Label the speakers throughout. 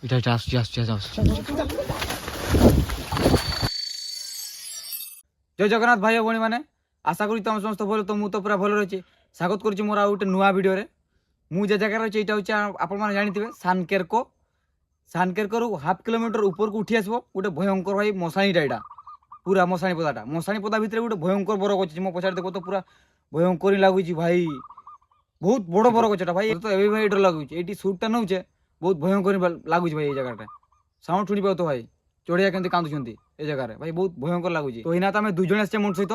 Speaker 1: এটা এটা আসছি আসছি আসছি। জয় জগন্নাথ ভাই ভଉଣୀ ମାନେ ଆଶା କରୁଛି ତମ ସମସ୍ତ ଭଲ। ତ ମୁଁ ତ ପୁରା ଭଲ ରହିଛି। ସ୍ୱାଗତ କରୁଛି ମୋର ଆଉ ଗୋଟେ ନୂଆ ଭିଡ଼ିଓରେ। ମୁଁ ଯେ ଜାଗାରେ ଅଛି ଏଇଟା ହେଉଛି ଆପଣମାନେ ଜାଣିଥିବେ ସାନକେରକୋ। ସାନକେରକୋରୁ 1/2 କିଲୋମିଟର ଉପରକୁ ଉଠି ଆସିବ ଗୋଟେ ଭୟଙ୍କର ଭାଇ ମଶାଣୀଟା। ଏଇଟା ପୁରା ମଶାଣୀ ପଦାଟା। ମଶାଣୀ ପଦା ଭିତରେ ଗୋଟେ ଭୟଙ୍କର ବରଗଛ ଅଛି। ମୋ ପଛରେ ଦେଖ ତ ପୁରା ଭୟଙ୍କର ହିଁ ଲାଗୁଛି ଭାଇ। ବହୁତ ବଡ଼ ବରଗଛଟା ଭାଇ। ତ ଏବେ ଭାଇ ଏଇଟା ଲାଗୁଛି ଏଇଠି ସୁଟ୍ଟା ନେଉଛେ ବହୁତ ଭୟଙ୍କର ଲାଗୁଛି ଭାଇ। ଏଇ ଜାଗାଟା ସାଉଣ୍ଡ ଶୁଣିପାରୁ ତ ଭାଇ ଚଢ଼ିଆ କେମିତି କାନ୍ଦୁଛନ୍ତି ଏ ଜାଗାରେ ଭାଇ। ବହୁତ ଭୟଙ୍କର ଲାଗୁଛି। ତ ଏଇନା ତ ଆମେ 2 ଜଣ ଆସିଛେ ମୋ ସହିତ।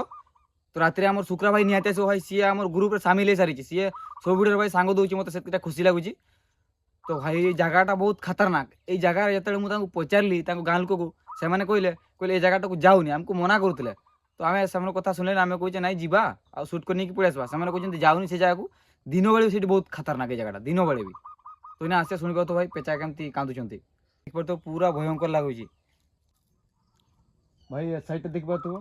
Speaker 1: ତ ରାତିରେ ଆମର ଶୁକ୍ରା ଭାଇ ନିହାତି ଆସିବ ଭାଇ। ସିଏ ଆମର ଗ୍ରୁପରେ ସାମିଲ ହେଇସାରିଛି। ସିଏ ସବୁ ଭିଡ଼ିଓରେ ଭାଇ ସାଙ୍ଗ ଦେଉଛି ମୋତେ, ସେତିକିଟା ଖୁସି ଲାଗୁଛି। ତ ଭାଇ ଏଇ ଜାଗାଟା ବହୁତ ଖତରନାକ। ଏଇ ଜାଗାରେ ଯେତେବେଳେ ମୁଁ ତାଙ୍କୁ ପଚାରିଲି ତାଙ୍କ ଗାଁ ଲୋକକୁ, ସେମାନେ କହିଲେ ଏ ଜାଗାଟାକୁ ଯାଉନି, ଆମକୁ ମନା କରୁଥିଲେ। ତ ଆମେ ସେମାନଙ୍କ କଥା ଶୁଣିଲେ ଆମେ କହୁଛେ ନାଇଁ ଯିବା ଆଉ ସୁଟ୍ କରି ନେଇକି ପଳେଇ ଆସିବା। ସେମାନେ କହୁଛନ୍ତି ଯାଉନି ସେ ଜାଗାକୁ। ଦିନ ବେଳେ ବି ସେଇଠି ବହୁତ ଖତରନାକ ଏଇ ଜାଗାଟା, ଦିନ ବେଳେ ବି। ତ ଏଇନା ଆସିବା ଶୁଣିପାରୁଥିବ ଭାଇ ପେଚା କେମିତି କାନ୍ଦୁଛନ୍ତି। ଦେଖିପାରୁଥିବ ପୁରା ଭୟଙ୍କର ଲାଗୁଛି ଭାଇ। ଏ ସାଇଡ୍ଟା ଦେଖିପାରୁଥିବ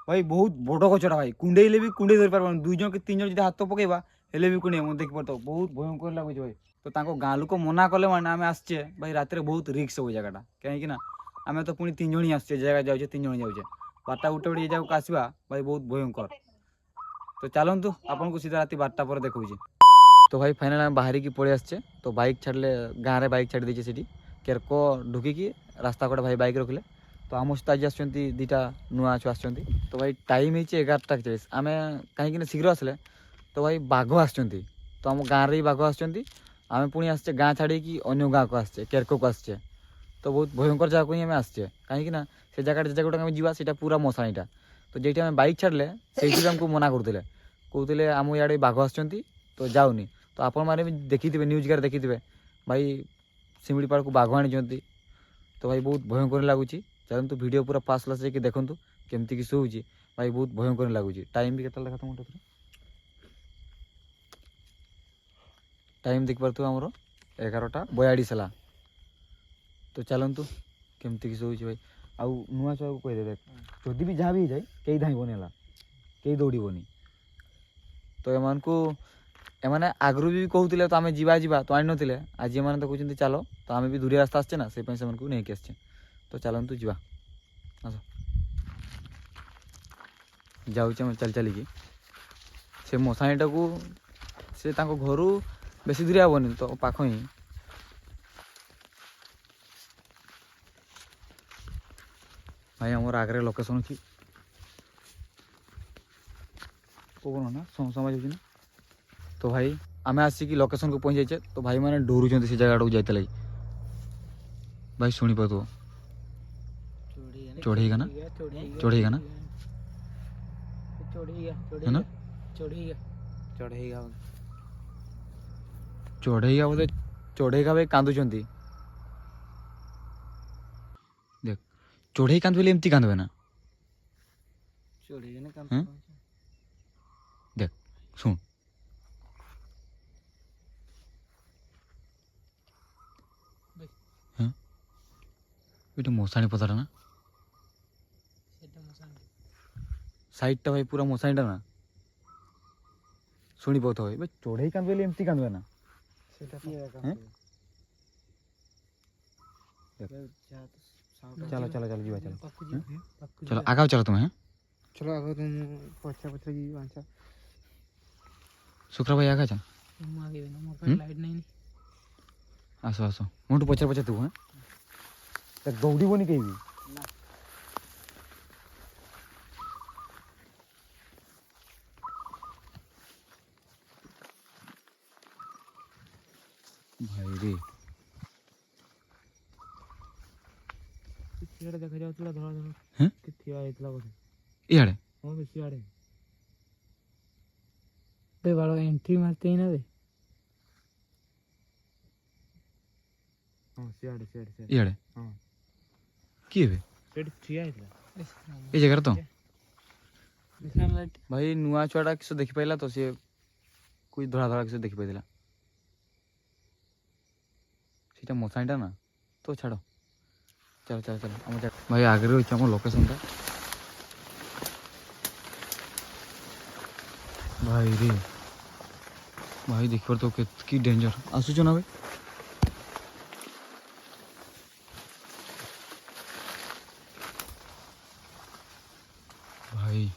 Speaker 1: ଭାଇ ବହୁତ ବଡ଼ ଗଛଟା ଭାଇ। କୁଣ୍ଡେଇଲେ ବି କୁଣ୍ଡେଇ ଧରିପାରିବନି। 2 ଜଣ କି 3 ଜଣ ଯଦି ହାତ ପକେଇବା ହେଲେ ବି କୁଣ୍ଡେଇ ମୁଁ ଦେଖିପାରୁଥିବ। ବହୁତ ଭୟଙ୍କର ଲାଗୁଛି ଭାଇ। ତ ତାଙ୍କ ଗାଁ ଲୋକ ମନା କଲେ ମାନେ ଆମେ ଆସିଛେ ଭାଇ। ରାତିରେ ବହୁତ ରିକ୍ସ ହବ ଜାଗାଟା, କାହିଁକି ନା ଆମେ ତ ପୁଣି 3 ଜଣ ହିଁ ଆସୁଛେ। ଯେ ଜାଗା ଯାଉଛେ 3 ଜଣ ଯାଉଛେ। 12ଟା ଗୋଟେ ଏ ଜାଗାକୁ ଆସିବା ଭାଇ ବହୁତ ଭୟଙ୍କର। ତ ଚାଲନ୍ତୁ ଆପଣଙ୍କୁ ସିଧା ରାତି 12ଟା ପରେ ଦେଖାଉଛି। ତ ଭାଇ ଫାଇନାଲ ଆମେ ବାହାରିକି ପଳେଇ ଆସିଛେ। ତ ବାଇକ୍ ଛାଡ଼ିଲେ ଗାଁରେ ବାଇକ୍ ଛାଡ଼ି ଦେଇଛେ ସେଠି କେରକୋ ଢୁକିକି ରାସ୍ତା କଡ଼େ ଭାଇ ବାଇକ୍ ରଖିଲେ। ତ ଆମ ସହିତ ଆଜି ଆସୁଛନ୍ତି 2ଟା ନୂଆ ଛୁଆ ଆସୁଛନ୍ତି। ତ ଭାଇ ଟାଇମ୍ ହେଇଛି 11ଟା 40। ଆମେ କାହିଁକିନା ଶୀଘ୍ର ଆସିଲେ ତ ଭାଇ ବାଘ ଆସିଛନ୍ତି। ତ ଆମ ଗାଁରେ ବି ବାଘ ଆସିଛନ୍ତି। ଆମେ ପୁଣି ଆସିଛେ ଗାଁ ଛାଡ଼ିକି ଅନ୍ୟ ଗାଁକୁ ଆସିଛେ, କେରକୋକୁ ଆସିଛେ। ତ ବହୁତ ଭୟଙ୍କର ଜାଗାକୁ ହିଁ ଆମେ ଆସିଛେ, କାହିଁକିନା ସେ ଜାଗାଟା ଯେ ଜାଗାଟାକୁ ଆମେ ଯିବା ସେଇଟା ପୁରା ମଶାଣୀଟା। ତ ଯେଇଠି ଆମେ ବାଇକ୍ ଛାଡ଼ିଲେ ସେଇଠି ବି ଆମକୁ ମନା କହୁଥିଲେ ଆମ ଇଆଡ଼େ ବାଘ ଆସିଛନ୍ତି ତ ଯାଉନି। ତ ଆପଣମାନେ ବି ଦେଖିଥିବେ, ନ୍ୟୁଜ୍ ଗାରେ ଦେଖିଥିବେ ଭାଇ ଶିମିଳିପାଳକୁ ବାଘ ଆଣିଛନ୍ତି। ତ ଭାଇ ବହୁତ ଭୟଙ୍କର ଲାଗୁଛି। ଚାଲନ୍ତୁ ଭିଡ଼ିଓ ପୁରା ଫାଷ୍ଟ କ୍ଲାସ୍ ଯାଇକି ଦେଖନ୍ତୁ କେମିତି କି ଶୋଉଛି ଭାଇ। ବହୁତ ଭୟଙ୍କର ଲାଗୁଛି। ଟାଇମ୍ ବି କେତେବେଳେ ଦେଖା ତୁମ ଟାଇମ୍ ଦେଖିପାରୁଥିବ ଆମର 11ଟା 42 ହେଲା। ତ ଚାଲନ୍ତୁ କେମିତି କି ଶୋଉଛି ଭାଇ। ଆଉ ନୂଆ ଛୁଆକୁ କହିଦେବେ ଯଦି ବି ଯାହା ବି ହେଇଯାଏ କେହି ଧାଇଁବନି ହେଲା, କେହି ଦୌଡ଼ିବନି। ତ ଏମାନେ ଆଗରୁ ବି କହୁଥିଲେ ତ ଆମେ ଯିବା ତ ଆଣିନଥିଲେ। ଆଜି ଏମାନେ ତ କହୁଛନ୍ତି ଚାଲ। ତ ଆମେ ବି ଦୂରିଆ ରାସ୍ତା ଆସିଛେ ନା, ସେଇପାଇଁ ସେମାନଙ୍କୁ ନେଇକି ଆସିଛେ। ତ ଚାଲନ୍ତୁ ଯିବା, ଆସ। ଯାଉଛେ ଆମେ ଚାଲିକି ସେ ମଶାଣୀଟାକୁ। ସେ ତାଙ୍କ ଘରୁ ବେଶୀ ଦୂରିଆ ହେବନି ତ, ପାଖ ହିଁ। ଭାଇ ଆମର ଆଗରେ ଲୋକେସନ୍ ଅଛି। ପବନ ନା ସମୟ ଯାଉଛି ନା। ତ ଭାଇ ଆମେ ଆସିକି ଲୋକେସନ୍କୁ ପହଞ୍ଚି ଯାଇଛେ। ତ ଭାଇମାନେ ଡରୁଛନ୍ତି ସେ ଜାଗାଟାକୁ ଯାଇଥିଲେ। ଭାଇ ଶୁଣିପାରୁଥିବ ଚଢ଼େଇଗା ନା ଚଢ଼େଇଗା ବୋଧେ। ଚଢ଼େଇଗା ଭାଇ କାନ୍ଦୁଛନ୍ତି। ଦେଖ ଚଢ଼େଇ କାନ୍ଦୁଥିଲେ ଏମିତି କାନ୍ଦବେ ନା। ଦେଖ ଶୁଣ ଏଇଟା ମଶାଣୀ ପଦାଟା ନା। ସାଇଡ଼ଟା ଭାଇ ପୁରା ମଶାଣୀଟା ନା। ଶୁଣିପାରୁଥିବ ଭାଇ ଚଢ଼େଇ କାନ୍ଦୁଥିଲେ ଏମିତି କାନ୍ଦବେ ନା। ଚାଲ ଯିବା ଚାଲ ଆଗାও ଚାଲ ତୁମେ।
Speaker 2: चलो अगर तुम पछा जी
Speaker 1: ଶୁକ୍ର ଭାଇ ଆଗା ଚାଲ।
Speaker 2: लाइट नहीं
Speaker 1: ଆସ ମୋଠୁ ପଛରେ ତୁ। ଦୌଡ଼ିବନି କେହି ବି। ଭାଇରେ
Speaker 2: सियाड़े देखा जाउतला धड़ा धड़ा
Speaker 1: हैं
Speaker 2: कि थिया आइतला बोले
Speaker 1: इयाड़े
Speaker 2: हां बे सियाड़े बे बालो एंट्री मारते ही ना बे हां सियाड़े
Speaker 1: इयाड़े
Speaker 2: हां
Speaker 1: किए बे
Speaker 2: सेट थिया आइतला
Speaker 1: ए जगह तो
Speaker 2: विश्राम लाइट
Speaker 1: भाई नुआ छुआटा किस देखि पाइला तो सी कोई धड़ा धड़ा किस देखि पाइला सीटा मशाणीटा ना। तो छाड़ चल भाई आगे रही आम लोकेशनटा। भाई रे भाई देख पार तो कि डेंजर आसुच ना भाई। भाई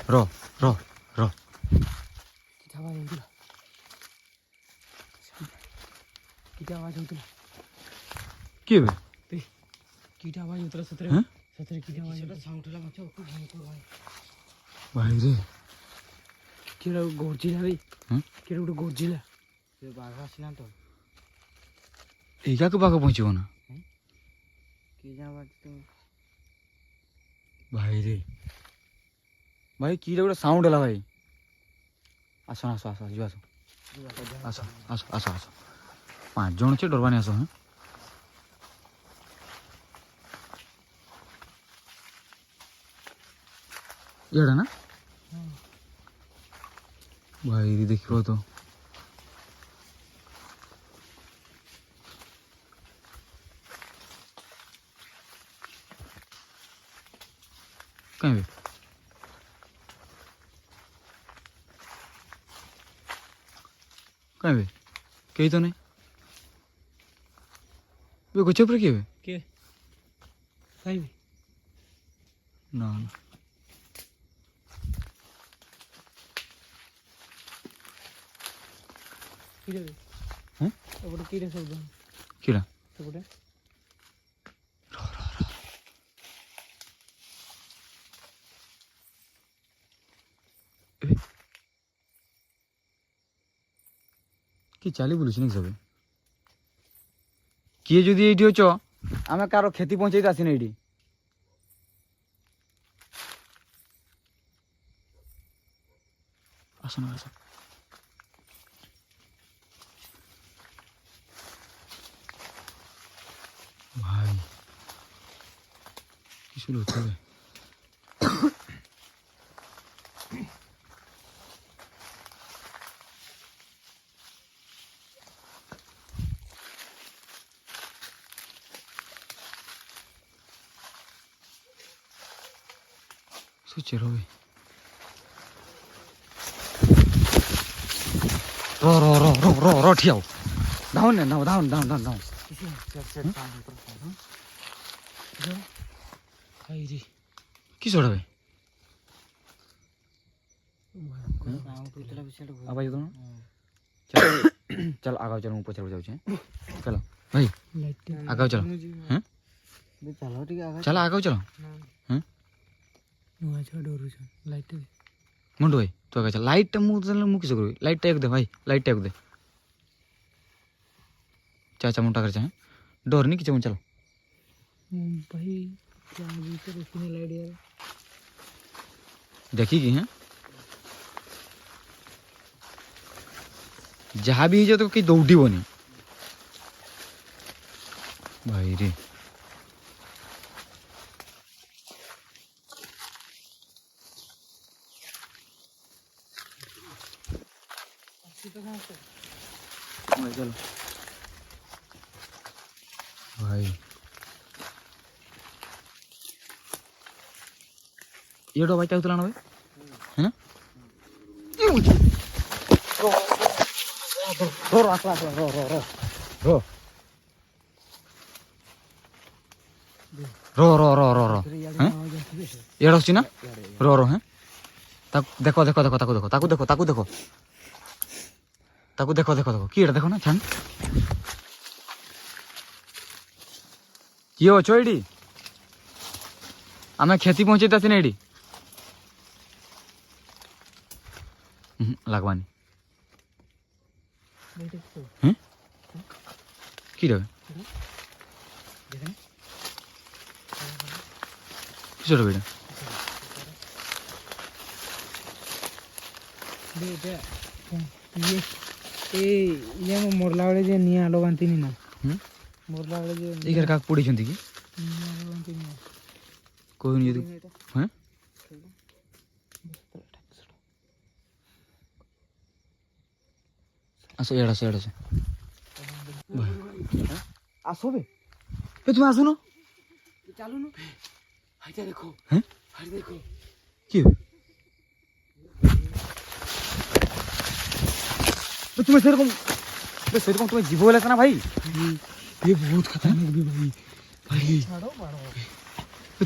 Speaker 1: रो रो रो
Speaker 2: किती आवाज होतला
Speaker 1: किए बे
Speaker 2: किती आवाज होतला सतरे
Speaker 1: हैं?
Speaker 2: सतरे किती आवाज होतला साऊंड उठला मागच्या भाई
Speaker 1: भाई रे
Speaker 2: किडा गोरजिला रे
Speaker 1: हैं?
Speaker 2: किडा ଗୋଟେ ଗୋରଜିଲା ସେ ବାଘ ଆସିଲା ତ
Speaker 1: ଏଇକା କୁ ପାଖ ପହଞ୍ଚିବ ନା
Speaker 2: କି ଜାବା ତ
Speaker 1: ଭାଇ ରେ ଭାଇ କିଟା ଗୋଟେ ସାଉଣ୍ଡ ହେଲା ଭାଇ ଆସ ଆସ ଆସ ଯିବା ଆସ ଆସ ଆସ ଆସ ଆସ 5 ଜଣ ଅଛି ଡରବାନି ଆସ ହଁ ଇଆଡ଼େ ନା ଭାଇ ଦେଖିବ ତ କାଇଁ ବେ କାଇଁ ବେ କେହି ତ ନାହିଁ ବେ ଗଛ ଉପରେ କିଏ ବେ
Speaker 2: କେ ଖାଇବି
Speaker 1: ନା ନା
Speaker 2: କିରେ
Speaker 1: हैं?
Speaker 2: ଏପଟେ କିରେ ଶବ୍ଦ
Speaker 1: କିଟା
Speaker 2: ସେପଟେ
Speaker 1: କି ଚାଲି ବୁଲୁଛି ନାଇଁ ସବୁ କିଏ ଯଦି ଏଇଠି ଅଛ ଆମେ କାହାର କ୍ଷତି ପହଞ୍ଚେଇ ଆସିନି ଏଇଠି ଆସନ ଆସ ଭାଇ কিছু হতে হবে सोचे रहो रो रो रो रो रो रो ठियाओ डाउन ने down down down down down
Speaker 2: ଖାଇରି
Speaker 1: কি ছোড়া ভাই
Speaker 2: ସାଉଣ୍ଡ ଉଠଲା ବିଷୟରେ
Speaker 1: आवाज दो चल चल आगे चल ऊपर चल जाऊ चलो भाई आगे चलो हैं
Speaker 2: ଚାଲ ଟିକେ ଆଗ
Speaker 1: चल आगे चलो हैं
Speaker 2: ନୂଆ ଛୁଆ ଡରୁଛନ୍ ଲାଇଟ୍
Speaker 1: मुंडू भाई तू आगे चल लाइट मु चल मु किस करू लाइट टाइप दे भाई लाइट टाइप दे चाचा मुंडा कर चाहे डर नहीं किचे चलो
Speaker 2: भाई क्या भीतर देखने लाइट यार
Speaker 1: देखी हैं जहाँ भी जो तो कहीं दौड़ीबनी भाई रे चलो भाई ये डो भाई क्या उतलाना भाई हैं रो रो रो रो रो रो रो रो रो रो रो हैं ये डोसी ना रो रो हैं देखो देखो देखो ताकू देखो ताकू देखो ताकू देखो ताकू देखो देखो देखो की देखो ना छान किए अछ एडी आम क्षति पहुंचेता सिना एडी लगवानी हैं की रे किसर बेटा
Speaker 2: ये मोरला बेले जे निया लगांतीनी ना मोरला बेले जे
Speaker 1: इकर का पड़ी छंती की
Speaker 2: निया लगांतीनी
Speaker 1: कोई नहीं यदि हैं आसो एड़ा से आसो बे तुम आसो ना
Speaker 2: चालू ना हाइते देखो
Speaker 1: हैं
Speaker 2: हाइते देखो
Speaker 1: की तुम्हें सेरकम तुम्हें जीव बोला था ना भाई,
Speaker 2: ये बहुत खतरनाक भी भाई भाई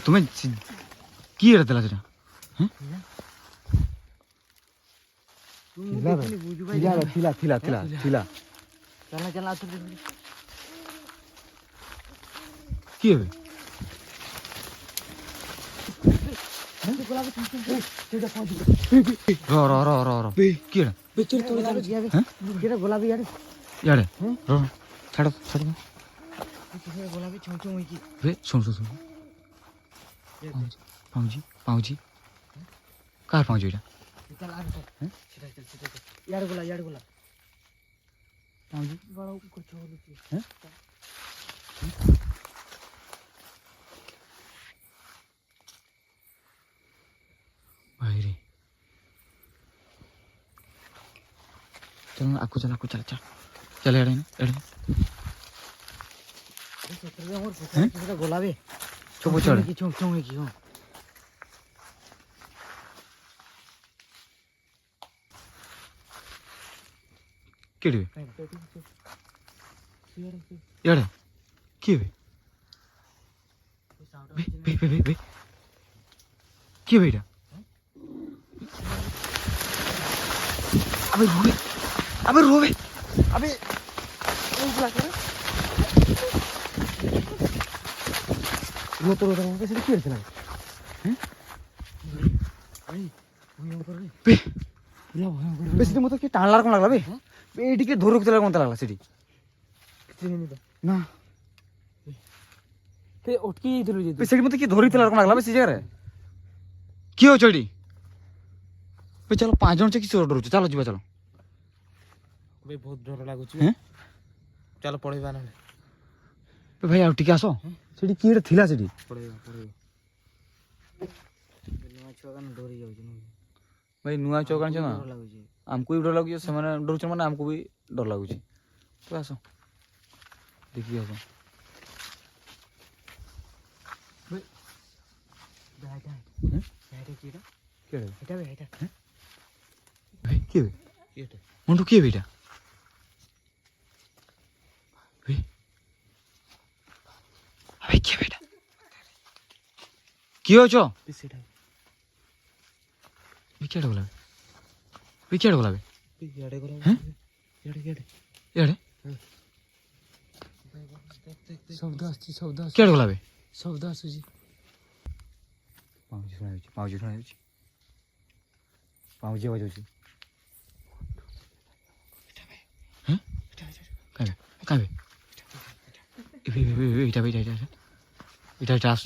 Speaker 1: तुम्हें की रहता सेटा थिला
Speaker 2: चलना
Speaker 1: কি হবে র কি এটা
Speaker 2: গোলাপি
Speaker 1: ইয়ারে র ছাড়ো
Speaker 2: গোলাপি ছুঁ হয়েছি
Speaker 1: রে শুন পাউজি কার পাউজি এটা
Speaker 2: ইয়ার গোলা
Speaker 1: পাউজি
Speaker 2: বড় করছো বলছি
Speaker 1: भाई रे चल चल एड़े
Speaker 2: গোলাপি
Speaker 1: चुप चढ़
Speaker 2: কি ছুঁ হয়েছি
Speaker 1: केड़े एड़े की बे बे की बेटा अबे रोवे अबे
Speaker 2: रोतो कैसे কি হয়েছে না
Speaker 1: बे
Speaker 2: পুরো ভয়ঙ্কর
Speaker 1: बे सीधी मत की टाण लार कोन लागला बे बे एडी के धोरो केला कोन लागला सीधी ना
Speaker 2: ते उठकी दिलु जे
Speaker 1: बे सीधी मत की धोरी तेला कोन लागला बे सीजे रे की हो चडी बे चलो 5 जन से किसी और डरो चलो जीवा चलो
Speaker 2: बे बहुत डर लागु छी
Speaker 1: हैं
Speaker 2: चलो पळेबा ना
Speaker 1: बे भाई आ टिके आसो सीधी की थिला सीधी
Speaker 2: पळेबा नवा छुआ का डोरी जाउ छी
Speaker 1: भाई नुआ चौकान छ ना
Speaker 2: डर लागु छी
Speaker 1: हमको भी डर लागु से माने डर छ माने हमको भी डर लागु छी तो आसो देखिए आसो
Speaker 2: बैठा
Speaker 1: हैं
Speaker 2: बैठे कीड़ा
Speaker 1: केड़े
Speaker 2: এটা বে এটা
Speaker 1: भाई की बे
Speaker 2: এটা
Speaker 1: मुंडू की बेटा बे अबे की बेटा की हो छो
Speaker 2: পিছেটা
Speaker 1: विकेट बोला
Speaker 2: ইয়াড়ে গলা
Speaker 1: हैं
Speaker 2: ইয়াড়ে
Speaker 1: यारे
Speaker 2: শব্দ আসছে
Speaker 1: केड़ बोला बे
Speaker 2: শব্দ আসুজি
Speaker 1: पाउजी सुना पाउजी आवाज होची हैं काबे इटा आस